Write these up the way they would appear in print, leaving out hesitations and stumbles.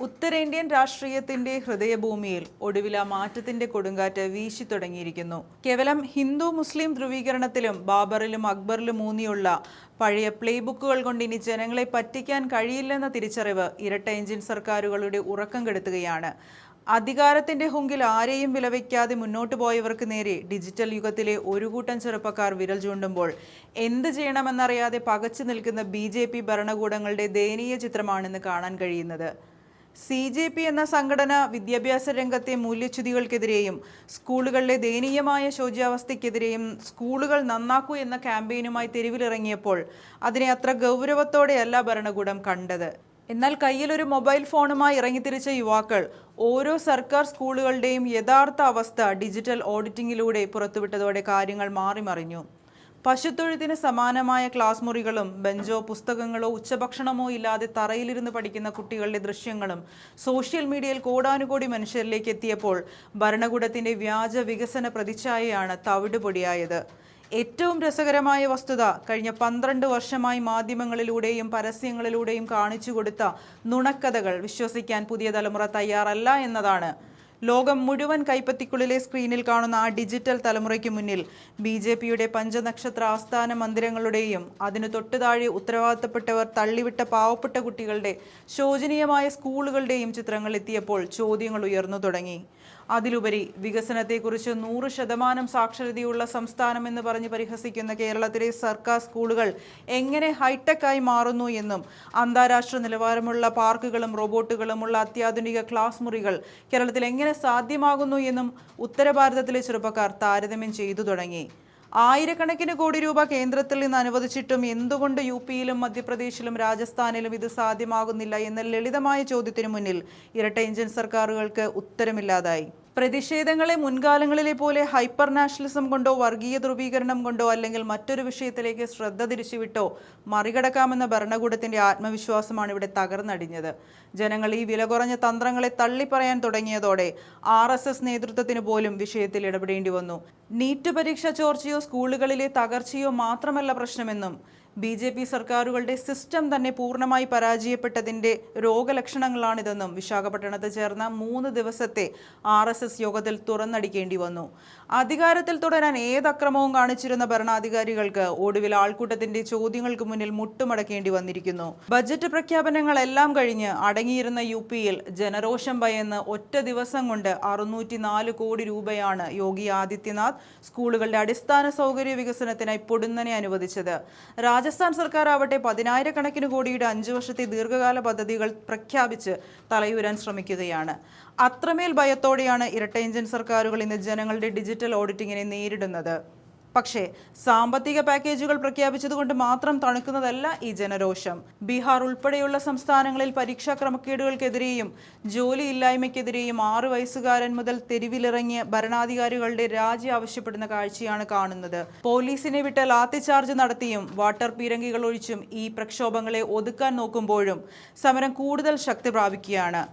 ഉത്തരേന്ത്യൻ രാഷ്ട്രീയത്തിന്റെ ഹൃദയഭൂമിയിൽ ഒടുവിൽ മാറ്റത്തിന്റെ കൊടുങ്കാറ്റ് വീശി തുടങ്ങിയിരിക്കുന്നു. കേവലം ഹിന്ദു മുസ്ലിം ധ്രുവീകരണത്തിലും ബാബറിലും അക്ബറിലും ഊന്നിയുള്ള പഴയ പ്ലേബുക്കുകൾ കൊണ്ട് ഇനി ജനങ്ങളെ പറ്റിക്കാൻ കഴിയില്ലെന്ന തിരിച്ചറിവ് ഇരട്ട എഞ്ചിൻ സർക്കാരുകളുടെ ഉറക്കം കെടുത്തുകയാണ്. അധികാരത്തിന്റെ ഹുങ്കിൽ ആരെയും വിലവയ്ക്കാതെ മുന്നോട്ടു പോയവർക്ക് നേരെ ഡിജിറ്റൽ യുഗത്തിലെ ഒരു കൂട്ടം ചെറുപ്പക്കാർ വിരൽ ചൂണ്ടുമ്പോൾ എന്ത് ചെയ്യണമെന്നറിയാതെ പകച്ചു നിൽക്കുന്ന BJP ഭരണകൂടങ്ങളുടെ ദയനീയ ചിത്രമാണെന്ന് കാണാൻ കഴിയുന്നത്. CJP എന്ന സംഘടന വിദ്യാഭ്യാസ രംഗത്തെ മൂല്യച്യുതികൾക്കെതിരെയും സ്കൂളുകളിലെ ദയനീയമായ ശോച്യാവസ്ഥയ്ക്കെതിരെയും സ്കൂളുകൾ നന്നാക്കൂ എന്ന ക്യാമ്പയിനുമായി തെരുവിലിറങ്ങിയപ്പോൾ അതിനെ അത്ര ഗൗരവത്തോടെയല്ല ഭരണകൂടം കണ്ടത്. എന്നാൽ കയ്യിലൊരു മൊബൈൽ ഫോണുമായി ഇറങ്ങിത്തിരിച്ച യുവാക്കൾ ഓരോ സർക്കാർ സ്കൂളുകളുടെയും യഥാർത്ഥ അവസ്ഥ ഡിജിറ്റൽ ഓഡിറ്റിംഗിലൂടെ പുറത്തുവിട്ടതോടെ കാര്യങ്ങൾ മാറിമറിഞ്ഞു. പശുത്തൊഴുത്തിന് സമാനമായ ക്ലാസ് മുറികളും ബെഞ്ചോ പുസ്തകങ്ങളോ ഉച്ചഭക്ഷണമോ ഇല്ലാതെ തറയിലിരുന്ന് പഠിക്കുന്ന കുട്ടികളുടെ ദൃശ്യങ്ങളും സോഷ്യൽ മീഡിയയിൽ കോടാനുകോടി മനുഷ്യരിലേക്ക് എത്തിയപ്പോൾ ഭരണകൂടത്തിന്റെ വ്യാജ വികസന പ്രതിച്ഛായയാണ് തവിടുപൊടിയായത്. ഏറ്റവും രസകരമായ വസ്തുത കഴിഞ്ഞ 12 വർഷമായി മാധ്യമങ്ങളിലൂടെയും പരസ്യങ്ങളിലൂടെയും കാണിച്ചു കൊടുത്ത നുണക്കഥകൾ വിശ്വസിക്കാൻ പുതിയ തലമുറ തയ്യാറല്ല എന്നതാണ്. ലോകം മുഴുവൻ കൈപ്പത്തിക്കുള്ളിലെ സ്ക്രീനിൽ കാണുന്ന ആ ഡിജിറ്റൽ തലമുറയ്ക്ക് മുന്നിൽ BJPയുടെ പഞ്ചനക്ഷത്ര ആസ്ഥാന മന്ദിരങ്ങളുടെയും അതിനു തൊട്ടുതാഴെ ഉത്തരവാദിത്തപ്പെട്ടവർ തള്ളിവിട്ട പാവപ്പെട്ട കുട്ടികളുടെ ശോചനീയമായ സ്കൂളുകളുടെയും ചിത്രങ്ങൾ എത്തിയപ്പോൾ ചോദ്യങ്ങൾ ഉയർന്നു തുടങ്ങി. അതിലുപരി വികസനത്തെക്കുറിച്ച് 100% സാക്ഷരതയുള്ള സംസ്ഥാനം എന്ന് പറഞ്ഞ് പരിഹസിക്കുന്ന കേരളത്തിലെ സർക്കാർ സ്കൂളുകൾ എങ്ങനെ ഹൈടെക്കായി മാറുന്നു എന്നും അന്താരാഷ്ട്ര നിലവാരമുള്ള പാർക്കുകളും റോബോട്ടുകളുമുള്ള അത്യാധുനിക ക്ലാസ് മുറികൾ കേരളത്തിൽ എങ്ങനെ സാധ്യമാകുന്നു എന്നും ഉത്തര ഭാരതത്തിലെ ചെറുപ്പക്കാർ താരതമ്യം ചെയ്തു തുടങ്ങി. ആയിരക്കണക്കിന് കോടി രൂപ കേന്ദ്രത്തിൽ നിന്ന് അനുവദിച്ചിട്ടും എന്തുകൊണ്ട് UPയിലും മധ്യപ്രദേശിലും രാജസ്ഥാനിലും ഇത് സാധ്യമാകുന്നില്ല എന്ന ലളിതമായ ചോദ്യത്തിനു മുന്നിൽ ഇരട്ട എഞ്ചിൻ സർക്കാരുകൾക്ക് ഉത്തരമില്ലാതായി. പ്രതിഷേധങ്ങളെ മുൻകാലങ്ങളിലെ പോലെ ഹൈപ്പർ നാഷണലിസം കൊണ്ടോ വർഗീയ ധ്രുവീകരണം കൊണ്ടോ അല്ലെങ്കിൽ മറ്റൊരു വിഷയത്തിലേക്ക് ശ്രദ്ധ തിരിച്ചുവിട്ടോ മറികടക്കാമെന്ന ഭരണകൂടത്തിന്റെ ആത്മവിശ്വാസമാണ് ഇവിടെ തകർന്നടിഞ്ഞത്. ജനങ്ങൾ ഈ വില കുറഞ്ഞ തന്ത്രങ്ങളെ തള്ളിപ്പറയാൻ തുടങ്ങിയതോടെ RSS നേതൃത്വത്തിന് പോലും വിഷയത്തിൽ ഇടപെടേണ്ടി വന്നു. നീറ്റ് പരീക്ഷ ചോർച്ചയോ സ്കൂളുകളിലെ തകർച്ചയോ മാത്രമല്ല പ്രശ്നമെന്നും BJP സർക്കാരുകളുടെ സിസ്റ്റം തന്നെ പൂർണ്ണമായി പരാജയപ്പെട്ടതിന്റെ രോഗലക്ഷണങ്ങളാണിതെന്നും വിശാഖപട്ടണത്ത് ചേർന്ന 3 ദിവസത്തെ RSS യോഗത്തിൽ തുറന്നടിക്കേണ്ടി വന്നു. അധികാരത്തിൽ തുടരാൻ ഏതക്രമവും കാണിച്ചിരുന്ന ഭരണാധികാരികൾക്ക് ഒടുവിൽ ആൾക്കൂട്ടത്തിന്റെ ചോദ്യങ്ങൾക്ക് മുന്നിൽ മുട്ടുമടക്കേണ്ടി വന്നിരിക്കുന്നു. ബജറ്റ് പ്രഖ്യാപനങ്ങളെല്ലാം കഴിഞ്ഞ് അടങ്ങിയിരുന്ന UPയിൽ ജനരോഷം ഭയന്ന് ഒറ്റ ദിവസം കൊണ്ട് 604 കോടി രൂപയാണ് യോഗി ആദിത്യനാഥ് സ്കൂളുകളുടെ അടിസ്ഥാന സൗകര്യ വികസനത്തിനായി പൊടുന്നനെ അനുവദിച്ചത്. രാജസ്ഥാൻ സർക്കാർ ആവട്ടെ 10,000 കോടിയുടെ 5 വർഷത്തെ ദീർഘകാല പദ്ധതികൾ പ്രഖ്യാപിച്ച് തലയുരാൻ ശ്രമിക്കുകയാണ്. അത്രമേൽ ഭയത്തോടെയാണ് ഇരട്ട എഞ്ചിൻ സർക്കാരുകൾ ഇന്ന് ജനങ്ങളുടെ ഡിജിറ്റൽ ഓഡിറ്റിങ്ങിനെ നേരിടുന്നത്. പക്ഷേ സാമ്പത്തിക പാക്കേജുകൾ പ്രഖ്യാപിച്ചതുകൊണ്ട് മാത്രം തണുക്കുന്നതല്ല ഈ ജനരോഷം. ബീഹാർ ഉൾപ്പെടെയുള്ള സംസ്ഥാനങ്ങളിൽ പരീക്ഷാ ക്രമക്കേടുകൾക്കെതിരെയും ജോലിയില്ലായ്മയ്ക്കെതിരെയും 6 വയസ്സുകാരൻ മുതൽ തെരുവിലിറങ്ങിയ ഭരണാധികാരികളുടെ രാജി ആവശ്യപ്പെടുന്ന കാഴ്ചയാണ് കാണുന്നത്. പോലീസിനെ വിട്ട് ലാത്തിചാർജ് നടത്തിയും വാട്ടർ പീരങ്കികൾ ഒഴിച്ചും ഈ പ്രക്ഷോഭങ്ങളെ ഒതുക്കാൻ നോക്കുമ്പോഴും സമരം കൂടുതൽ ശക്തി പ്രാപിക്കുകയാണ്.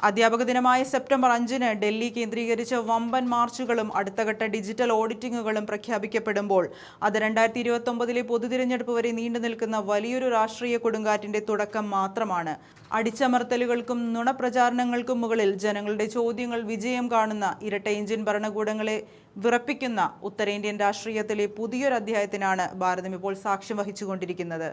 അധ്യാപക ദിനമായ സെപ്റ്റംബർ 5-ന് ഡൽഹി കേന്ദ്രീകരിച്ച് വമ്പൻ മാർച്ചുകളും അടുത്തഘട്ട ഡിജിറ്റൽ ഓഡിറ്റിങ്ങുകളും പ്രഖ്യാപിക്കപ്പെടുമ്പോൾ അത് 2029-ലെ പൊതുതിരഞ്ഞെടുപ്പ് വരെ നീണ്ടു നിൽക്കുന്ന വലിയൊരു രാഷ്ട്രീയ കൊടുങ്കാറ്റിന്റെ തുടക്കം മാത്രമാണ്. അടിച്ചമർത്തലുകൾക്കും നുണപ്രചാരണങ്ങൾക്കും മുകളിൽ ജനങ്ങളുടെ ചോദ്യങ്ങൾ വിജയം കാണുന്ന ഇരട്ട എഞ്ചിൻ ഭരണകൂടങ്ങളെ വിറപ്പിക്കുന്ന ഉത്തരേന്ത്യൻ രാഷ്ട്രീയത്തിലെ പുതിയൊരു അധ്യായത്തിനാണ് ഭാരതം ഇപ്പോൾ സാക്ഷ്യം വഹിച്ചുകൊണ്ടിരിക്കുന്നത്.